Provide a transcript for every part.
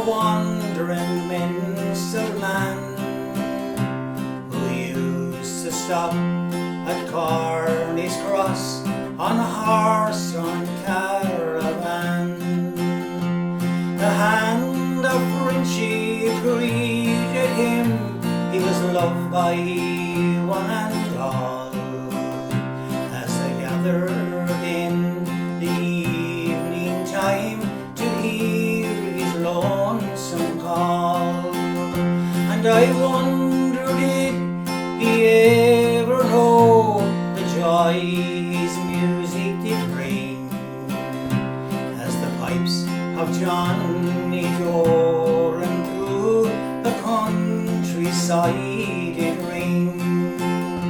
wandering minstrel man who used to stop at Corney's Cross on a horse-drawn caravan. The hand of Frenchy greeted him, he was loved by one and all, as they gathered in the evening time to hear his lonesome call. And I wonder did he ever know the joy his music did bring, as the pipes of Johnny Doran through the countryside did ring. I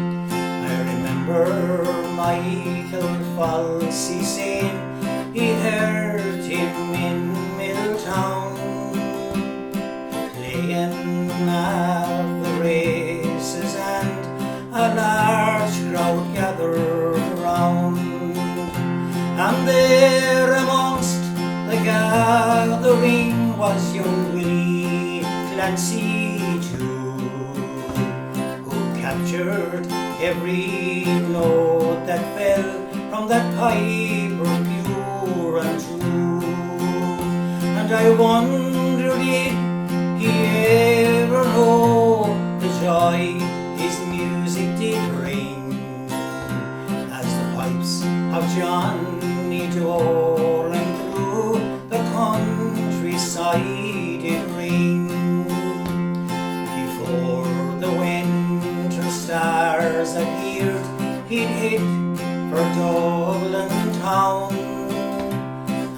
remember Michael Falsey saying he heard him in Milltown playing at the races, and a large crowd gathered around. And there amongst the gathering was young Willie Clancy too, who captured every note that fell from that piper pure and true. And I wonder did he ever know the joy his music did bring, as the pipes of Johnny Doran through the countryside did ring. Before the winter stars appeared, he'd head for Dublin town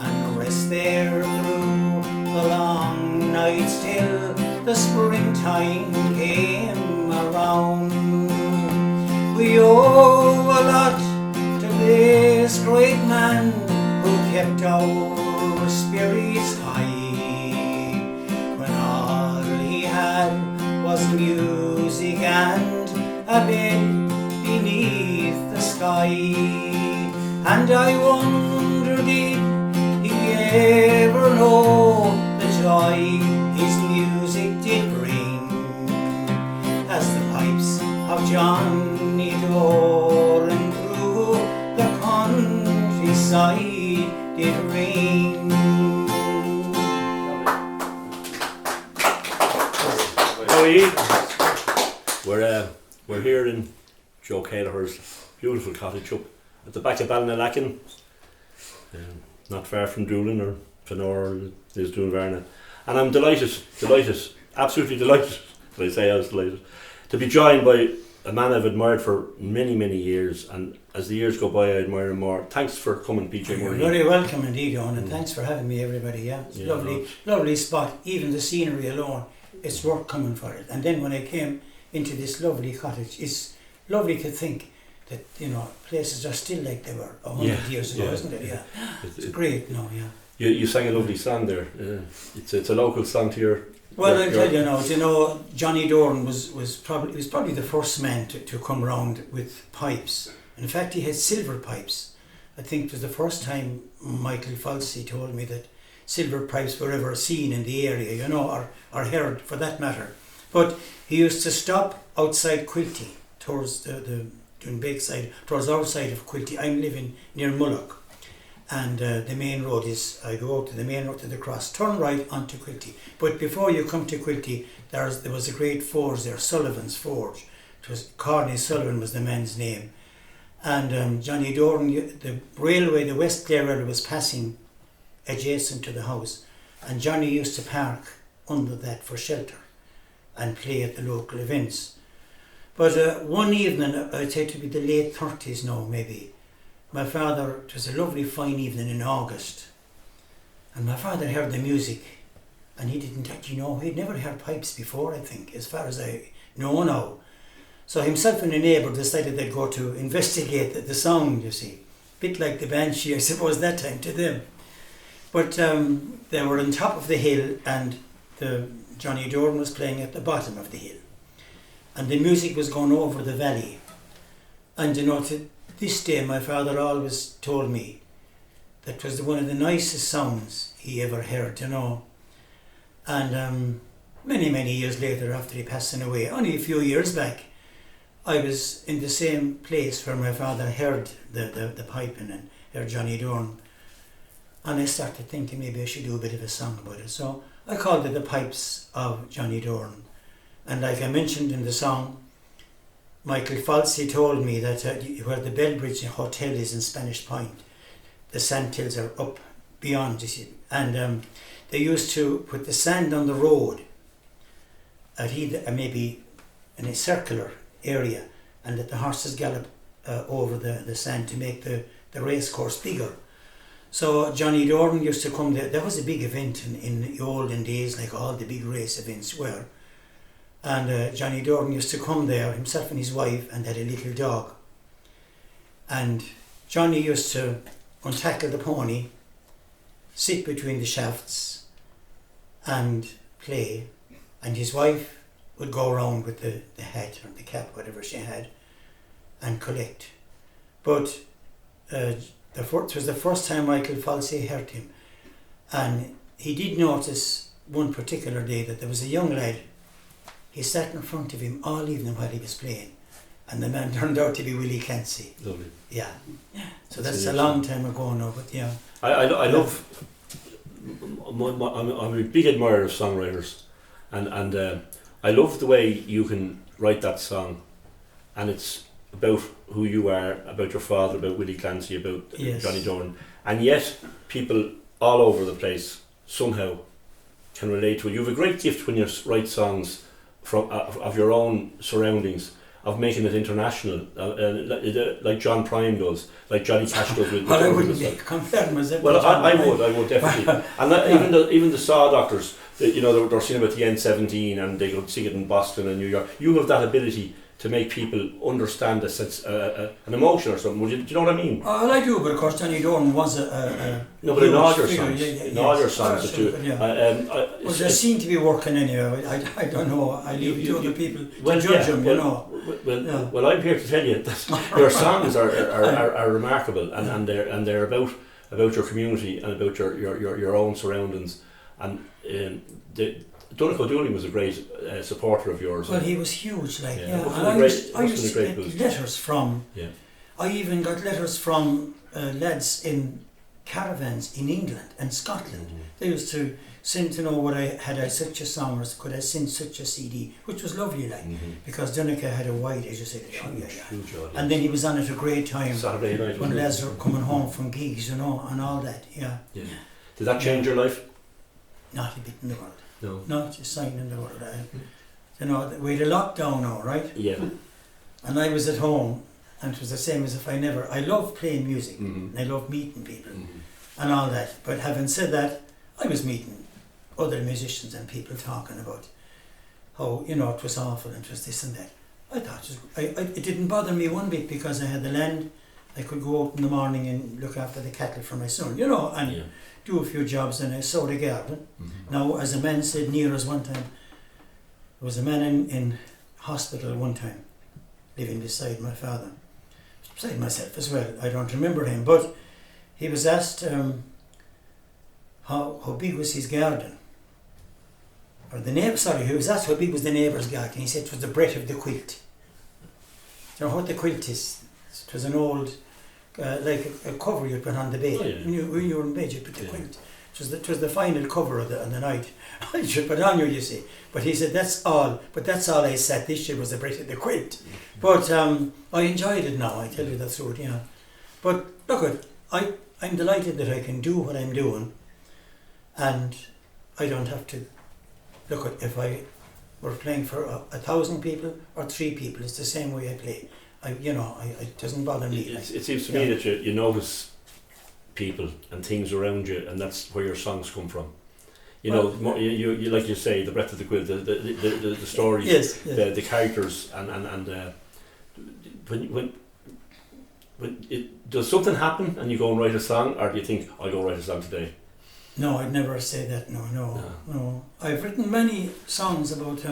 and rest there through the long nights till the springtime came around. We owe a lot to this great man who kept our spirits high when all he had was music and a bed beneath the sky. And I wonder did he ever know the joy his music did bring, as the pipes of Johnny Doran through the countryside did ring. How are you? We're here in Joe Callagher's beautiful cottage up at the back of Ballinalacken, not far from Doolin or Fenor is Doonvarna. And I'm delighted, absolutely delighted, I was delighted, to be joined by a man I've admired for many, many years, and as the years go by I admire him more. Thanks for coming, PJ Murrihy. You're very welcome indeed, Owen, and thanks for having me, everybody. It's lovely spot. Even the scenery alone, it's worth coming for it. And then when I came into this lovely cottage, it's lovely to think that, places are still like they were 100 years ago, isn't it? Yeah. It's great, You sang a lovely song there. It's a local song to your... Well, I'll tell you now, Johnny Doran was probably the first man to come round with pipes. And in fact, he had silver pipes. I think it was the first time Michael Falsey told me that silver pipes were ever seen in the area, or heard for that matter. But he used to stop outside Quilty, towards the Beckside, towards our side of Quilty. I'm living near Mullock. And the main road is, I go out to the main road to the cross, turn right onto Quilty. But before you come to Quilty, there was a great forge there, Sullivan's Forge. It was Corney Sullivan was the man's name. And Johnny Doran, the railway, the West Clare Railway was passing adjacent to the house. And Johnny used to park under that for shelter and play at the local events. But one evening, I'd say to be the late 30s now maybe, my father, it was a lovely fine evening in August, and my father heard the music, and he didn't, he'd never heard pipes before, I think, as far as I know now. So himself and a neighbour decided they'd go to investigate the sound, you see. Bit like the Banshee, I suppose, that time to them. But they were on top of the hill, and Johnny Doran was playing at the bottom of the hill. And the music was going over the valley. And to this day, my father always told me that was one of the nicest sounds he ever heard, And many years later, after he passed away, only a few years back, I was in the same place where my father heard the piping and heard Johnny Doran. And I started thinking maybe I should do a bit of a song about it. So I called it The Pipes of Johnny Doran. And like I mentioned in the song, Michael Falsey told me that where the Bellbridge Hotel is in Spanish Point, the sandhills are up beyond, you see. And they used to put the sand on the road at either maybe in a circular area, and let the horses gallop over the sand to make the race course bigger. So Johnny Doran used to come there. That was a big event in the olden days, like all the big race events were. And Johnny Doran used to come there, himself and his wife, and had a little dog. And Johnny used to untackle the pony, sit between the shafts and play, and his wife would go around with the hat or the cap, whatever she had, and collect. But it was the first time Michael Falsey heard him, and he did notice one particular day that there was a young lad. He sat in front of him all evening while he was playing, and the man turned out to be Willie Clancy. Lovely. Yeah. So that's a long time ago now, but yeah. I love. I'm a big admirer of songwriters, and I love the way you can write that song, and it's about who you are, about your father, about Willie Clancy, about Johnny Doran, and yet people all over the place somehow can relate to it. You have a great gift when you write songs from of your own surroundings, of making it international, like John Prine does, like Johnny Cash does with. Well, I wouldn't compare myself. Well, I would definitely, and even the Saw Doctors, they're singing about the N17, and they could sing it in Boston and New York. You have that ability to make people understand a sense, an emotion or something. Do you know what I mean? Well, I do, but of course Johnny Doran was no, but in all your figure, songs, in all your songs, well, they seem to be working anyway. I don't know. I leave it to other people to judge them. Well, I'm here to tell you that your songs are remarkable, and they're about your community and about your own surroundings, and Donegal Dooley was a great supporter of yours. Well, he was huge, like, and I used to get letters from. Yeah. I even got letters from lads in caravans in England and Scotland. Mm-hmm. They used to send to know what I such a song, or could I send such a CD, which was lovely, like, because Donegal had a wide, as you said, huge audience. And then he was on at a great time Saturday night when lads were coming home from gigs, and all that. Yeah. Did that change your life? Not a bit in the world. No. Not a sign in the world. We had a lockdown now, right? Yeah. And I was at home, and it was the same as if I love playing music, and I love meeting people and all that. But having said that, I was meeting other musicians and people talking about how, it was awful and it was this and that. I thought it didn't bother me one bit, because I had the land. I could go out in the morning and look after the cattle for my son, and do a few jobs, and I sowed a garden. Now, as a man said near us one time, there was a man in hospital one time, living beside my father, beside myself as well. I don't remember him, but he was asked how big was his garden. He was asked how big was the neighbour's garden. He said it was the breadth of the quilt. Do you know what the quilt is? It was an old, like a cover you put on the bed. When you were in bed, you put the quilt. It was the final cover of the night. I should put on you see. But he said that's all I sat this year was the breadth of the quilt. But I enjoyed it now, I tell you the truth, But look, I'm delighted that I can do what I'm doing, and I don't have to look, if I were playing for 1,000 people or 3 people, it's the same way I play. It doesn't bother me. It seems to me that you notice people and things around you, and that's where your songs come from. You like you say, the breadth of the quilt, the stories, the characters, and when does something happen and you go and write a song, or do you think I'll go write a song today? No, I'd never say that. No. I've written many songs about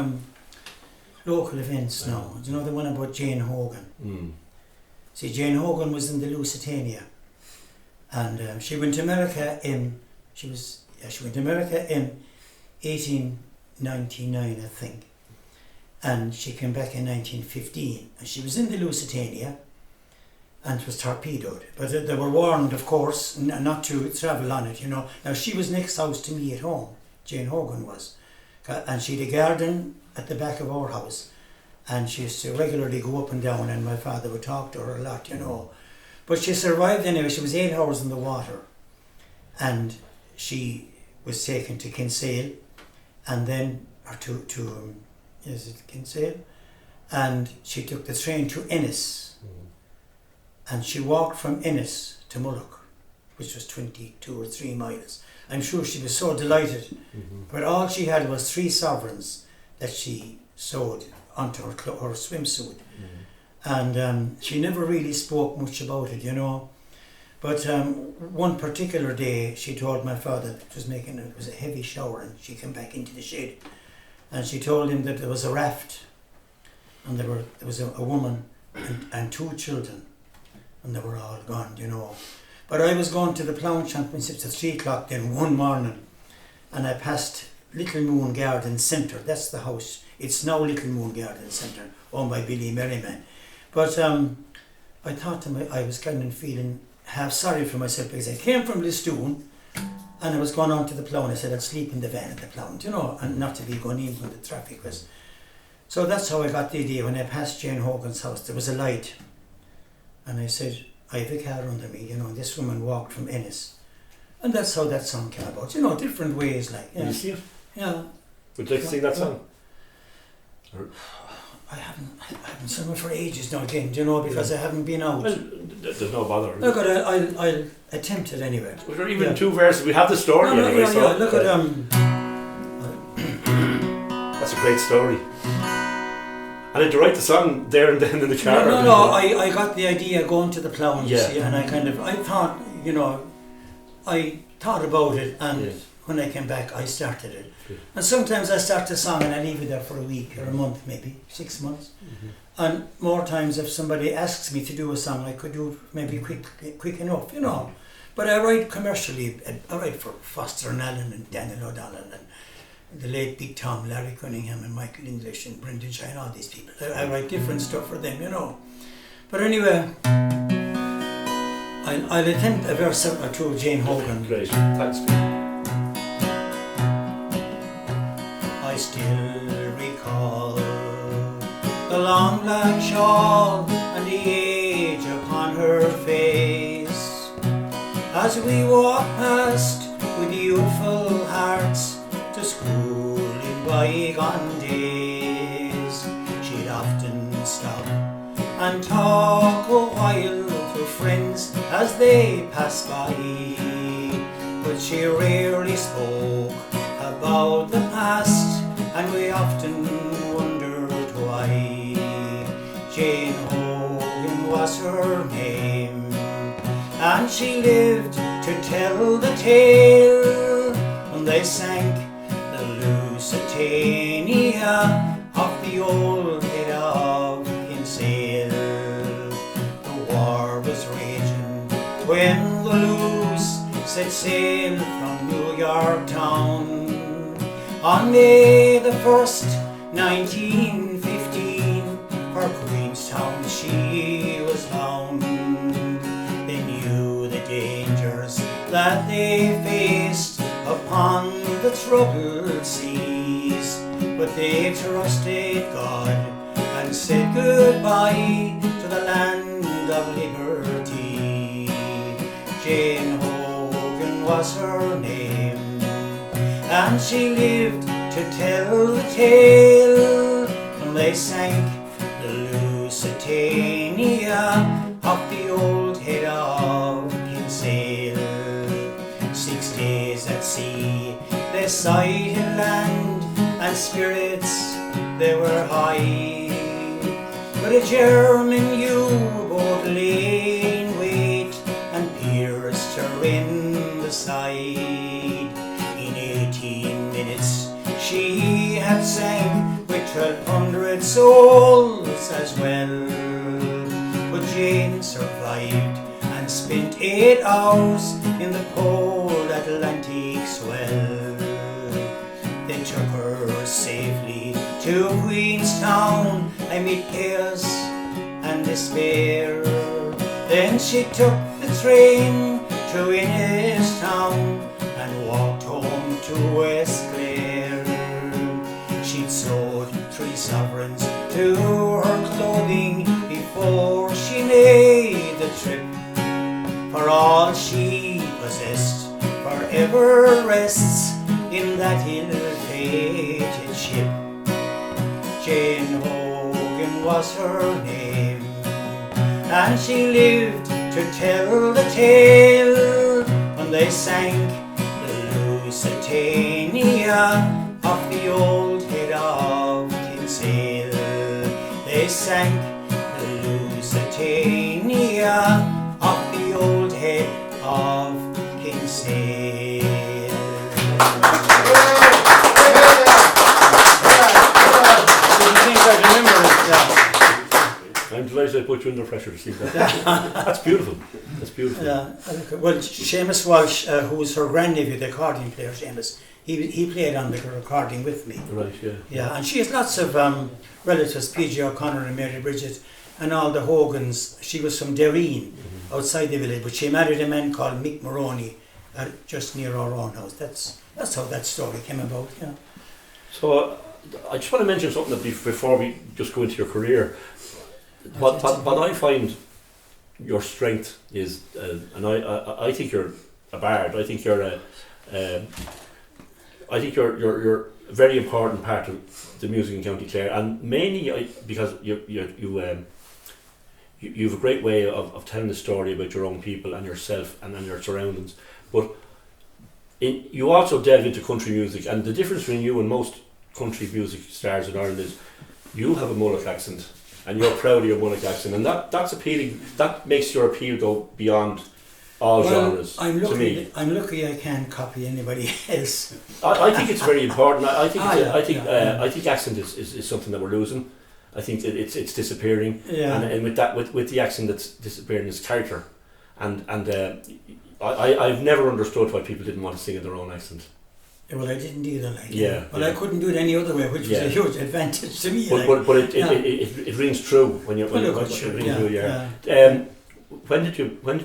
local events now. Do you know the one about Jane Hogan? See, Jane Hogan was in the Lusitania, and she went to America in 1899, I think. And she came back in 1915. And she was in the Lusitania and was torpedoed. But they were warned, of course, not to travel on it, you know. Now, she was next house to me at home, Jane Hogan was. And she had a garden at the back of our house. And she used to regularly go up and down, and my father would talk to her a lot, you know. But she survived anyway. She was 8 hours in the water. And she was taken to Kinsale, and then, or to is it Kinsale? And she took the train to Ennis. And she walked from Ennis to Mullock, which was 22 or 3 miles. I'm sure she was so delighted. But all she had was 3 sovereigns that she sewed onto her swimsuit. And she never really spoke much about it, you know. But one particular day she told my father it was a heavy shower, and she came back into the shed, and she told him that there was a raft, and there was a woman and 2 children, and they were all gone, you know. But I was going to the ploughing championships at 3 o'clock then one morning, and I passed Little Moon Garden Centre. That's the house. It's now Little Moon Garden Centre, owned by Billy Merriman. But I thought to I was kind of feeling half sorry for myself, because I came from Listoon and I was going on to the plough, and I said I'd sleep in the van at the plough, you know, and not to be going in when the traffic was. So that's how I got the idea. When I passed Jane Hogan's house, there was a light, and I said, I have a car under me, you know, and this woman walked from Ennis. And that's how that song came about, you know, different ways, like. Did you see it? Yeah. Would you like to sing that song? I haven't sung it for ages now again, you know, because I haven't been out. Well, there's no bother. Look, I'll attempt it anyway. There are even 2 verses. We have the story anyway. So look at that's a great story. And did you write the song there and then in the car? No. I got the idea going to the plough, you see, and I thought, you know, I thought about it, and when I came back, I started it. And sometimes I start a song and I leave it there for a week or a month, maybe 6 months. And more times, if somebody asks me to do a song, I could do it maybe quick enough, you know. But I write commercially. I write for Foster and Allen and Daniel O'Donnell and the late Big Tom, Larry Cunningham and Michael English and Brendan Shine, all these people. I write different stuff for them, you know. But anyway, I'll attempt a verse or 2 of Jane Hogan. Great, thanks, Peter. I still recall the long black shawl and the age upon her face, as we walked past with youthful hearts to school in bygone days. She'd often stop and talk a while to friends as they passed by, but she rarely spoke about the past, and we often wondered why. Jane Hogan was her name, and she lived to tell the tale when they sank the Lusitania off the old head of Kinsale. The war was raging when the Luz set sail from New York town. On May the 1st, 1915, for Queenstown she was bound. They knew the dangers that they faced upon the troubled seas, but they trusted God and said goodbye to the land of liberty. Jane Hogan was her name, and she lived to tell the tale when they sank the Lusitania off the old head of Kinsale. 6 days at sea they sighted land, and spirits they were high, but a German U-boat lay in wait and pierced her in the side. 18 minutes she had sank with 1,200 souls as well, but Jane survived and spent 8 hours in the cold Atlantic swell. Then they took her safely to Queenstown amid chaos and despair. Then she took the train to Innistown and walked home to West Clare. She'd sewed 3 sovereigns to her clothing before she made the trip, for all she possessed forever rests in that ill-fated ship. Jane Hogan was her name, and she lived to tell the tale when they sank the Lusitania off the old head of Kinsale. They sank the Lusitania off the old head of Kinsale. I'm delighted I put you under pressure to see that. That's beautiful. That's beautiful. Yeah. Well, Seamus Walsh, who was her grandnephew, the accordion player, Seamus, he played on the recording with me. Right, yeah. Yeah, and she has lots of relatives, PJ O'Connor and Mary Bridget, and all the Hogans. She was from Derreen, outside the village, but she married a man called Mick Maroney, just near our own house. That's how that story came about. Yeah. So I just want to mention something that before we just go into your career. What I find your strength is, and I think you're a bard. I think you're you're a very important part of the music in County Clare, and mainly because you have a great way of telling the story about your own people and yourself and your surroundings. But you also delve into country music, and the difference between you and most country music stars in Ireland is you have a Mullock accent. And you're proud of your Mullock accent, and that's appealing. That makes your appeal go beyond all genres. I'm lucky. To me, I'm lucky I can't copy anybody else. I think it's very important. I think accent is something that we're losing. I think it's disappearing. Yeah. And with the accent that's disappearing is character, and I've never understood why people didn't want to sing in their own accent. Well, I didn't either. I couldn't do it any other way, which was a huge advantage to me. But it rings true when you're when it rings true. Yeah. When did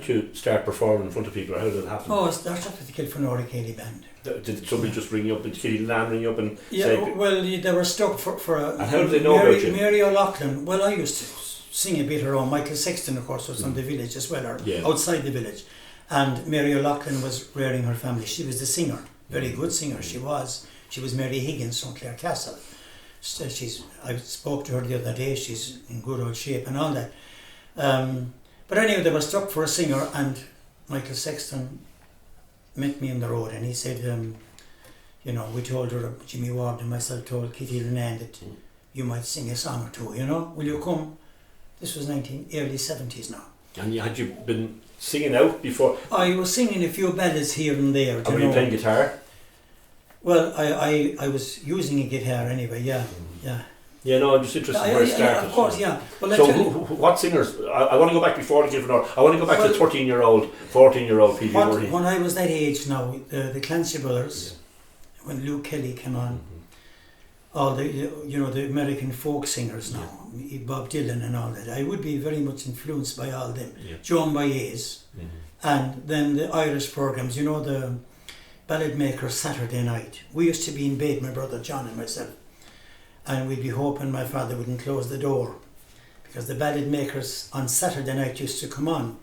you start performing in front of people? Or how did it happen? Oh, I started with the Kilfenora Cayley band. Did somebody just ring you up? Did Kitty Lamb ring you up and say? Yeah. Well, they were stuck for a. And how did they know about you? Mary O'Loughlin. Well, I used to sing a bit around. Michael Sexton, of course, was from the village as well, or outside the village, and Mary O'Loughlin was rearing her family. She was the singer. Very good singer she was. She was Mary Higgins from Clare Castle. So I spoke to her the other day. She's in good old shape and all that. But anyway, they were stuck for a singer, and Michael Sexton met me on the road, and he said, we told her, Jimmy Ward and myself told Kitty Lenan that you might sing a song or two. Will you come? This was early 70s now. And had you been singing out before? I was singing a few ballads here and there. Were you playing guitar? Well, I was using a guitar anyway, yeah. Yeah, no, I'm just interested in where it started. Of course, yeah. Well, so what singers, I want to go back before the Kilfenora, I want to go back to 13-year-old, 14-year-old PJ Murrihy. When I was that age now, the Clancy Brothers, when Luke Kelly came on, all the, the American folk singers now, Bob Dylan and all that, I would be very much influenced by all them. Joan Baez, and then the Irish programs, the Ballad Maker Saturday night. We used to be in bed, my brother John and myself, and we'd be hoping my father wouldn't close the door, because the Ballad Makers on Saturday night used to come on,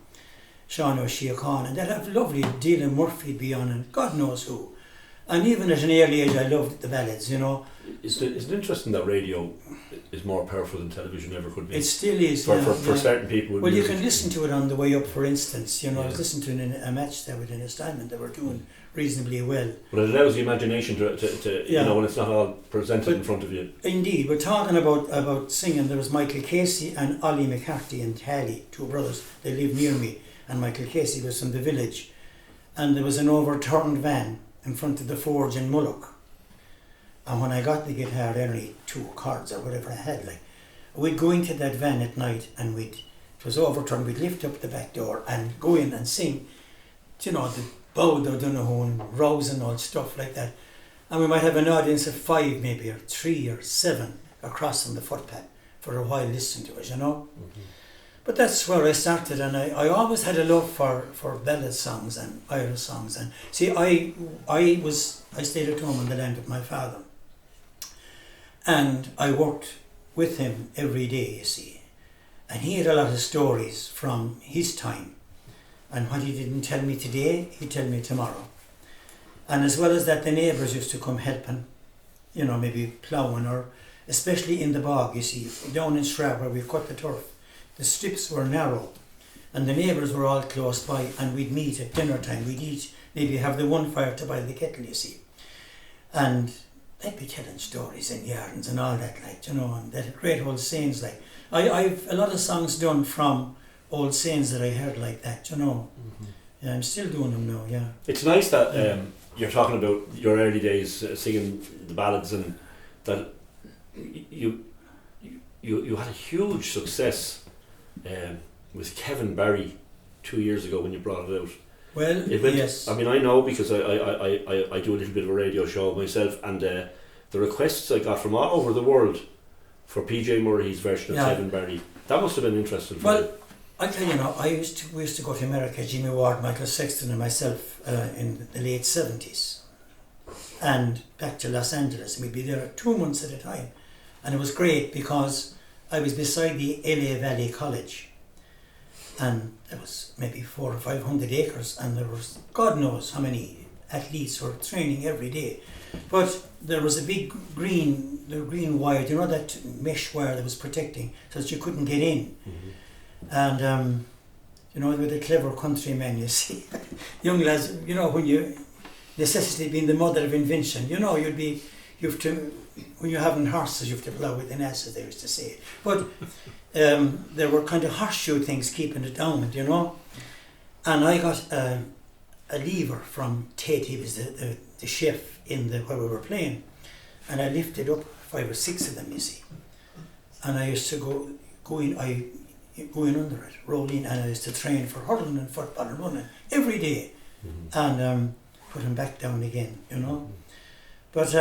Sean O'Shea-Con, and they'd have lovely Dylan Murphy be on, and God knows who. And even at an early age I loved the ballads, Is it interesting that radio is more powerful than television ever could be? It still is. For certain people. Well, you can listen to it on the way up, for instance. I was listening to a match there with Innistown, and they were doing reasonably well. But it allows the imagination to when it's not all presented in front of you. Indeed, we're talking about singing. There was Michael Casey and Ollie McCarthy and Tally, 2 brothers. They lived near me, and Michael Casey was from the village. And there was an overturned van in front of the forge in Mullock. And when I got the guitar, only 2 chords or whatever I had, we'd go into that van at night, and it was overturned, we'd lift up the back door and go in and sing, the Bowed O'Donoghue and Rose and all stuff like that. And we might have an audience of 5 maybe, or 3 or 7 across on the footpath for a while listening to it, you know. Mm-hmm. But that's where I started, and I always had a love for ballad songs and Irish songs. And see, I stayed at home on the land with my father, and I worked with him every day, you see. And he had a lot of stories from his time, and what he didn't tell me today, he'd tell me tomorrow. And as well as that, the neighbours used to come helping, you know, maybe ploughing, or especially in the bog, you see, down in Shra where we cut the turf. The strips were narrow, and the neighbours were all close by, and we'd meet at dinner time. We'd each maybe have the one fire to boil the kettle, you see. And they'd be telling stories and yarns and all that, like, you know, and that great old sayings, like. I've a lot of songs done from old sayings that I heard like that, you know. Mm-hmm. Yeah, I'm still doing them now, yeah. It's nice that you're talking about your early days singing the ballads, and that you had a huge success with Kevin Barry 2 years ago when you brought it out. Well, yes. I mean, I know because I do a little bit of a radio show myself, and the requests I got from all over the world for PJ Murrihy's version of Kevin Barry, that must have been interesting for you. I tell you now, we used to go to America, Jimmy Ward, Michael Sexton and myself, in the late 70s, and back to Los Angeles. We'd be there 2 months at a time, and it was great because I was beside the LA Valley College, and there was maybe 400 or 500 acres, and there was God knows how many athletes were training every day. But there was a big green wire, you know, that mesh wire that was protecting, so that you couldn't get in. Mm-hmm. And you know, with the clever countrymen, you see, young lads, you know, when necessity being the mother of invention, you know, when you're having horses, you have to plough with an ass, as they used to say. But there were kind of horseshoe things keeping it down, you know. And I got a lever from Ted. He was the chef in where we were playing, and I lifted up 5 or 6 of them, you see. And I used to go in under it, roll in, and I used to train for hurling and football and running every day, and put them back down again, you know. But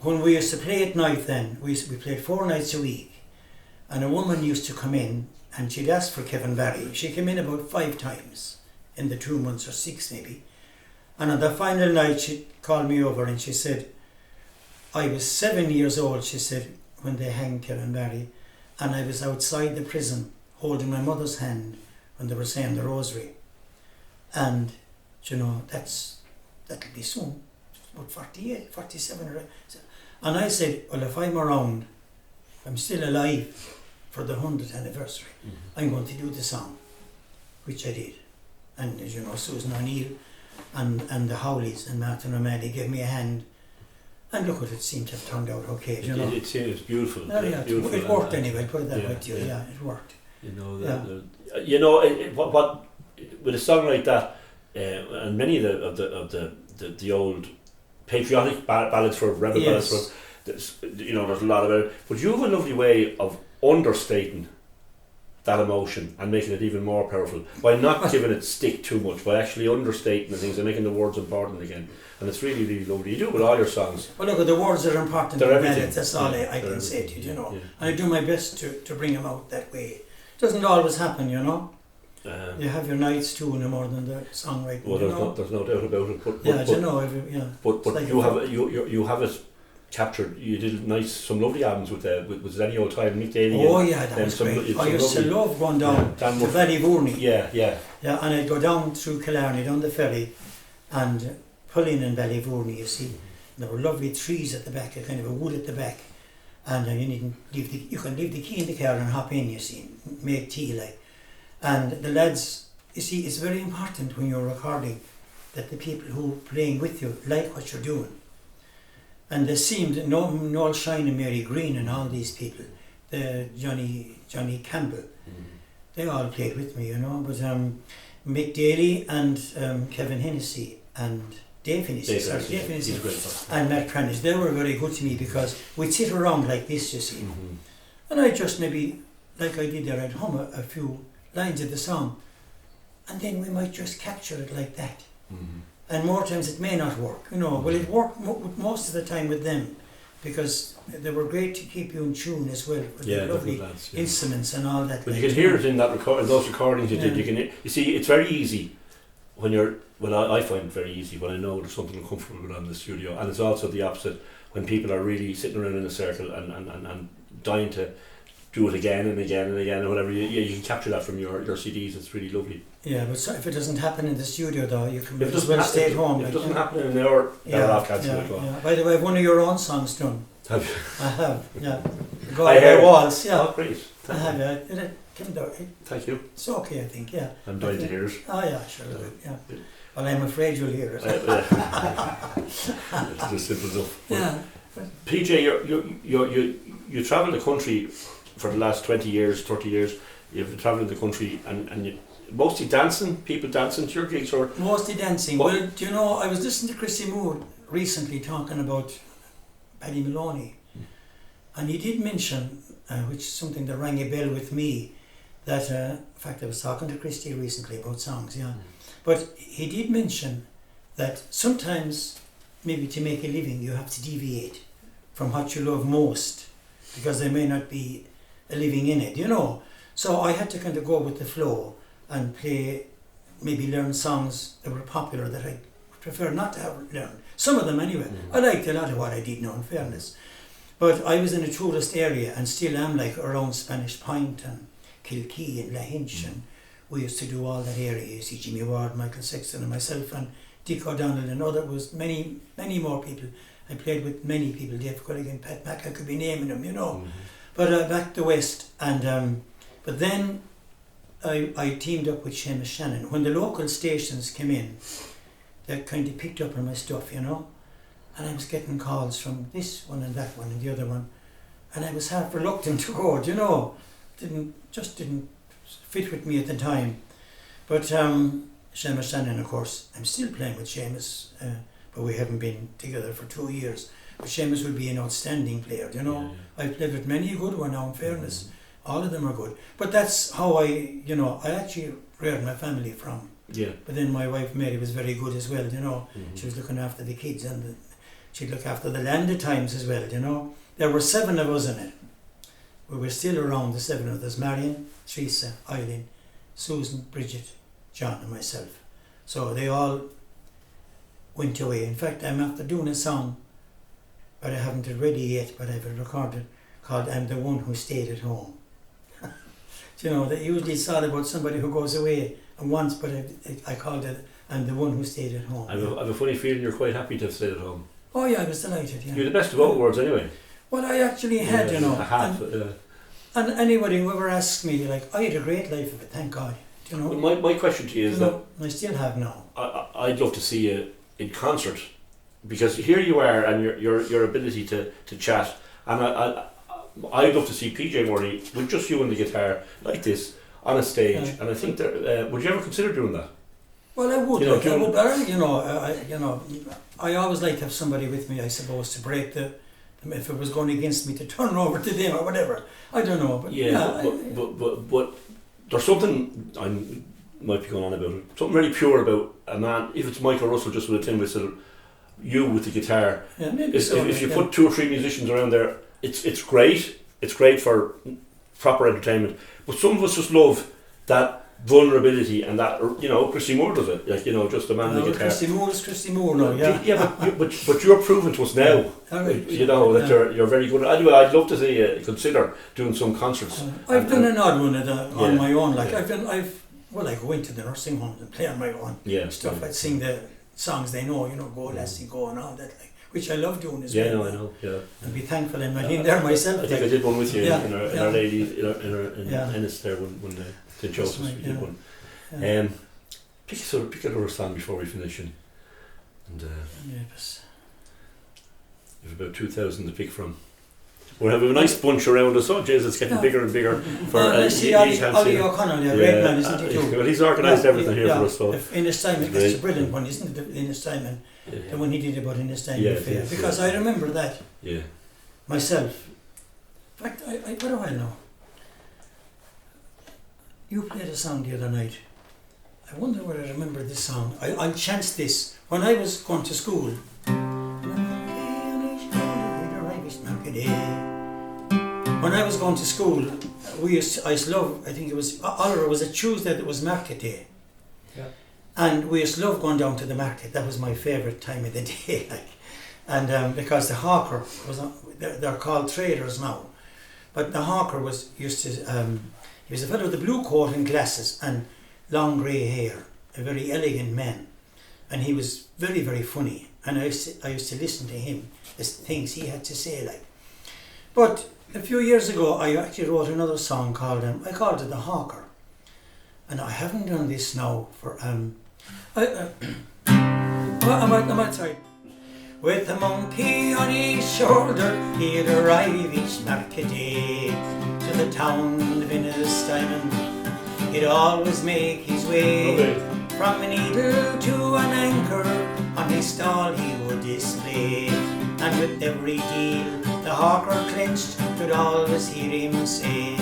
when we used to play at night, then we played 4 nights a week, and a woman used to come in, and she'd ask for Kevin Barry. She came in about 5 times in the 2 months, or 6 maybe. And on the final night, she called me over and she said, I was 7 years old, she said, when they hanged Kevin Barry, and I was outside the prison holding my mother's hand when they were saying the rosary. And, you know, that'll be soon, about 48, 47. And I said, well, if I'm around, I'm still alive for the 100th anniversary, I'm going to do the song, which I did. And, as you know, Susan O'Neill and the Howleys and Martin O'Malley gave me a hand, and look what it seemed to have turned out okay, you know. It's beautiful. Beautiful. It worked anyway, put it that way to you, yeah, it worked. You know, you know, what with a song like that, and many of the old patriotic ballads for rebel ballads, you know, there's a lot of it, but you have a lovely way of understating that emotion and making it even more powerful by not giving it stick too much, by actually understating the things and making the words important again. And it's really, really lovely. You do it with all your songs. Well, look, the words are important. They're everything. That's all I can say to you, you know. Yeah. And I do my best to bring them out that way. It doesn't always happen, you know. You have your nights too, no more than the songwriting. Well, there's no doubt about it. But you know, But like you have it captured. You did some lovely albums with any old time Nick Daly. Oh yeah, that was great. I used to love going down to Ballyvourney. Yeah, and I'd go down through Killarney, down the ferry, and pull in Ballyvourney, you see. There were lovely trees at the back, a kind of a wood at the back, and you can leave the key in the car and hop in, you see, make tea like. And the lads, you see, it's very important when you're recording that the people who are playing with you like what you're doing. And there seemed Noel Shine and Mary Green and all these people, the Johnny Campbell, they all played with me, you know. But Mick Daly and Kevin Hennessy and Dave Hennessy, and Matt Prentice, they were very good to me because we'd sit around like this, you see, and I just maybe, like I did there, I'd hum a few lines of the song, and then we might just capture it like that. and more times it may not work. You know, well, it worked most of the time with them, because they were great to keep you in tune as well, with the lovely lads, instruments and all that. But you can hear it in that in those recordings you did. You can. You see, it's very easy when you're. Well, I find it very easy when I know there's something uncomfortable going on in the studio, and it's also the opposite when people are really sitting around in a circle and dying to do it again and again and again or whatever. You can capture that from your CDs. It's really lovely. Yeah, but so if it doesn't happen in the studio though, you can as well stay at home. If it doesn't happen in our off-cast By the way, I have one of your own songs done. Have you? I have, yeah. God, there was, yeah. Oh, great. I have, yeah. Thank you. It's okay, I think, yeah. I'm dying to hear it. Oh, yeah, sure, yeah. Well, I'm afraid you'll hear it. It's just simple enough. Yeah. PJ, you travel the country for the last 20 years, 30 years. You've travelled the country and you mostly dancing, people dancing to your gigs, or mostly dancing. Well, do you know, I was listening to Christy Moore recently talking about Paddy Maloney, and he did mention, which is something that rang a bell with me, that in fact I was talking to Christy recently about songs, but he did mention that sometimes maybe to make a living you have to deviate from what you love most, because there may not be a living in it, you know. So I had to kind of go with the flow and learn songs that were popular that I prefer not to have learned. Some of them anyway. I liked a lot of what I did now, in fairness. But I was in a tourist area and still am, like around Spanish Point and Kilkee and Lahinch, and we used to do all that area. You see Jimmy Ward, Michael Sexton and myself and Dick O'Donnell and other was many more people. I played with many people, Dave Culligan, Pat Mack, I could be naming them, you know. But back to West, and but then I teamed up with Seamus Shannon. When the local stations came in, they kind of picked up on my stuff, you know, and I was getting calls from this one and that one and the other one, and I was half reluctant to go, you know, didn't fit with me at the time. But Seamus Shannon, of course, I'm still playing with Seamus, but we haven't been together for 2 years. But Seamus will be an outstanding player, you know. I've played with many a good one now, in fairness. All of them are good. But that's how I actually reared my family from. Yeah. But then my wife Mary was very good as well, you know. She was looking after the kids and she'd look after the land at times as well, you know. There were 7 of us in it. We were still around, the 7 of us: Marion, Teresa, Eileen, Susan, Bridget, John and myself. So they all went away. In fact, I'm after doing a song, but I haven't it ready yet, but I've recorded, called I'm the One Who Stayed at Home. You know, they usually thought about somebody who goes away once, but I called it I'm the One Who Stayed at Home. I have a funny feeling you're quite happy to have stayed at home. Oh yeah, I was delighted, yeah. You're the best of both worlds anyway. Well, I actually had, you know. And anybody who ever asks me, like, I had a great life of it, thank God. You know. Well, my question to you is that I still have now. I'd love to see you in concert, because here you are and your ability to chat, and I'd love to see PJ Murrihy with just you and the guitar like this on a stage, and I think that would you ever consider doing that? Well, I would. You know, I always like to have somebody with me, I suppose, to break if it was going against me, to turn over to them or whatever. I don't know, but but there's something I might be going on about it. Something very pure about a man. If it's Michael Russell just with a tin whistle, you with the guitar. Yeah, maybe if you put 2 or 3 musicians around there, it's great. It's great for proper entertainment. But some of us just love that vulnerability and that, you know, Christy Moore does it, like, you know, just a man with a guitar. Christy Moore is Christy Moore now, yeah. Yeah, but you're proving to us now, you know, that you're very good. Anyway, I'd love to see you consider doing some concerts. I've done an odd one on my own, like I go into the nursing homes and play on my own stuff. I'd sing the songs they know, you know, Go Lassie Go and all that, like, which I love doing as well. Yeah, no, I know. Yeah, and be thankful I'm not in there myself. I think I did one with you in Our Lady in Ennis there when the Joseph's we did one. Pick another song before we finish, and you've about 2,000 to pick from. We'll have a nice bunch around us. Oh, Jesus, it's getting bigger and bigger. For Ollie O'Connell, great man, isn't he too? Well, he's organised everything here for us. So. Innis Diamond, it's a brilliant one, isn't it? Innis Diamond, the one he did about Innis Diamond Fair. Because I remember that myself. In fact, what do I know? You played a song the other night, I wonder whether I remember this song. I'll chance this. When I was going to school, when I was going to school, I used to love, I think it was, Oliver, was a Tuesday that was market day. Yeah. And we used to love going down to the market. That was my favourite time of the day. Like. And because the hawker was, they're called traders now, but the hawker used to, he was a fellow with a blue coat and glasses and long grey hair, a very elegant man. And he was very, very funny. And I used to listen to him, the things he had to say, like. But a few years ago, I actually wrote another song called, I called it The Hawker. And I haven't done this now for, I might try. With a monkey on his shoulder, he'd arrive each market day to the town of Innistimon. He'd always make his way from a needle to an anchor, on his stall he would display. And with every deal the hawker clinched, could always hear him say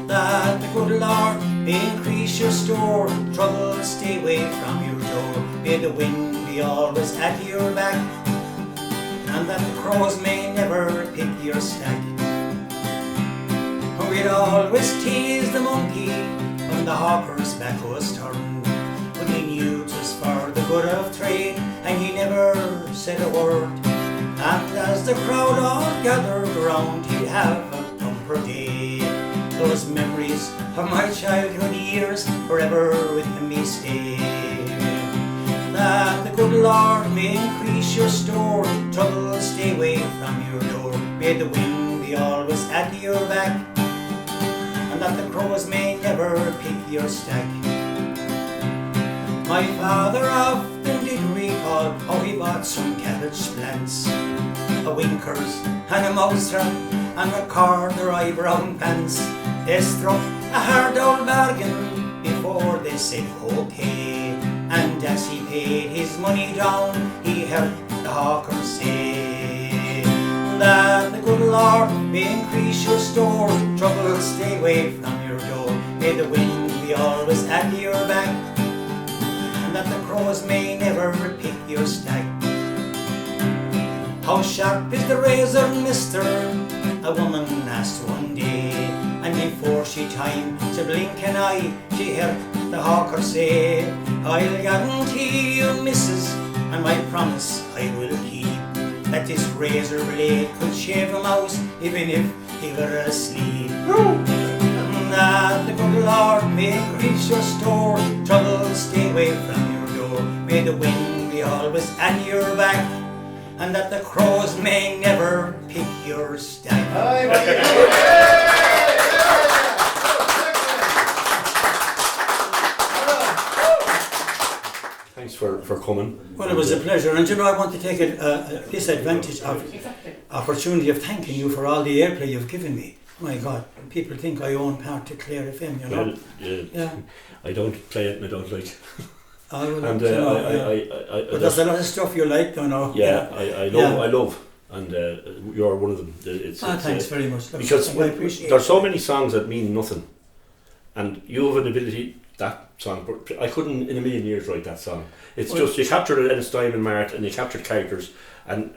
that the good Lord may increase your store, trouble stay away from your door, may the wind be always at your back, and that the crows may never pick your stack. We'd always tease the monkey when the hawker's back was turned, but he knew 'twas for the good of trade, and he never said a word. And as the crowd all gathered round, he'd have a bumper day. Those memories of my childhood years forever with me stay. That the good Lord may increase your store, trouble stay away from your door, may the wind be always at your back, and that the crows may never pick your stack. My father often did recall how he bought some cabbage plants, a winkers and a mousetrap and a corduroy brown pants. They struck a hard old bargain before they said okay, and as he paid his money down, he heard the hawker say that the good Lord may increase your store, trouble stay away from your door, may the wind be always at your back, and that the crows may never pick your stack. How sharp is the razor, mister? A woman asked one day, and before she time to blink an eye, she heard the hawker say, I'll guarantee you, missus, and my promise I will keep, that this razor blade could shave a mouse even if he were asleep. That the good Lord may increase your store, trouble stay away from your door, may the wind be always at your back, and that the crows may never pick your stack. Thanks for coming. Well, it was a pleasure, and you know, I want to take this advantage of opportunity of thanking you for all the airplay you've given me. My God, people think I own part to Clare FM, you know. Well, yeah. I don't play it and I don't like it. And but there's a lot of stuff you like, you know. Yeah, I love, and you're one of them. Thanks very much. Because there's so many songs that mean nothing, and you have an ability. That song, I couldn't in a million years write that song. It's just you captured it in a style and Mart, and you captured characters, and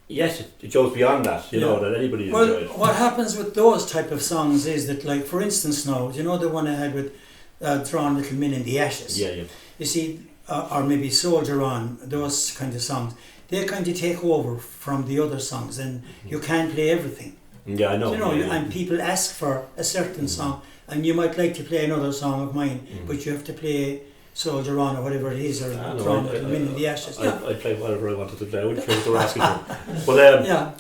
yes, it goes beyond that. You know that anybody enjoy it. What happens with those type of songs is that, like for instance, now you know the one I had with Drawn Little Men in the Ashes. Yeah. You see, or maybe Soldier On, those kind of songs, they kind of take over from the other songs, and you can't play everything. Yeah, I know. You know, and people ask for a certain song, and you might like to play another song of mine, but you have to play Soldier On or whatever it is, or Drawn Little Men in the Ashes. I play whatever I wanted to play. I wouldn't play what they were asking for. But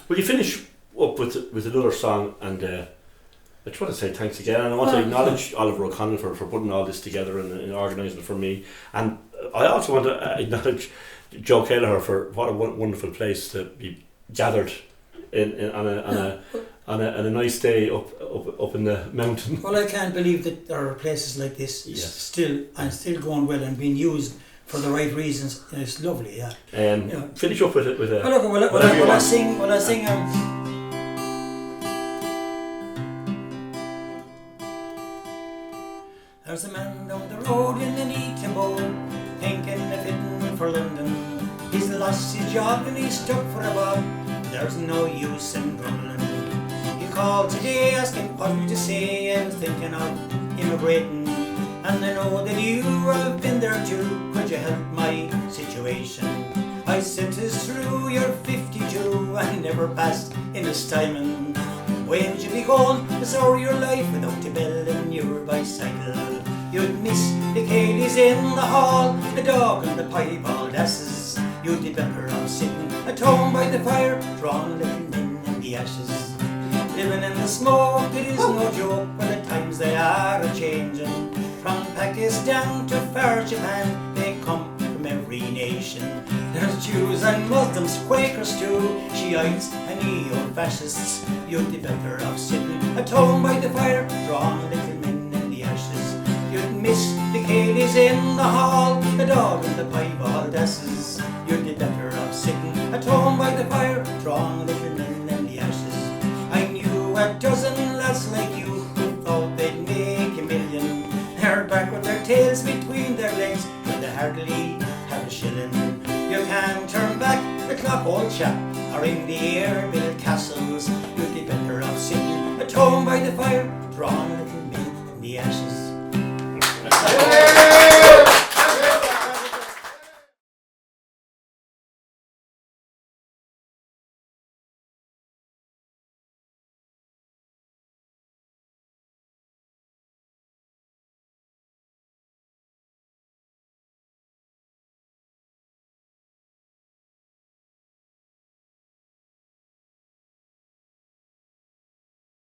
will you finish up with another song? And I just want to say thanks again, and I want to acknowledge Oliver O'Connell for putting all this together and organising it for me. And I also want to acknowledge Joe Kelleher for what a wonderful place to be gathered on a nice day up in the mountain. Well, I can't believe that there are places like this still going well and being used for the right reasons. It's lovely, yeah. Finish up with a. Well, look, when I sing. There's a man down the road in an Eton boat, thinking of hitting for London. He's lost his job and he's stuck for a bob. There's no use in grumbling. He called today asking what to say. I was thinking of immigrating, and I know that you have been there too. Could you help my situation? I said 'tis true, you're 52 and never passed in a Steinman. Where would you be going to soar your life without a bell in your bicycle? You'd miss the Cayleys in the hall, the dog and the piebald asses. You'd be better off sitting at home by the fire, drawing little men in the ashes. Living in the smoke, it is no joke, but the times they are a-changing. From Pakistan to far Japan, they come from every nation. There's Jews and Muslims, Quakers too, Shiites and neo-fascists. You'd be better off sitting at home by the fire, drawing little men in the ashes. You'd miss the Cayleys in the hall, the dog and the piebald asses. You'd be better off sitting at home by the fire, drawing little men in the ashes. I knew a dozen lads like you who thought they'd make a million. They're back with their tails between their legs, but they hardly have a shilling. You can't turn back the clock, old chap, or in the air build castles. You'd be better off sitting at home by the fire, drawing little men in the ashes.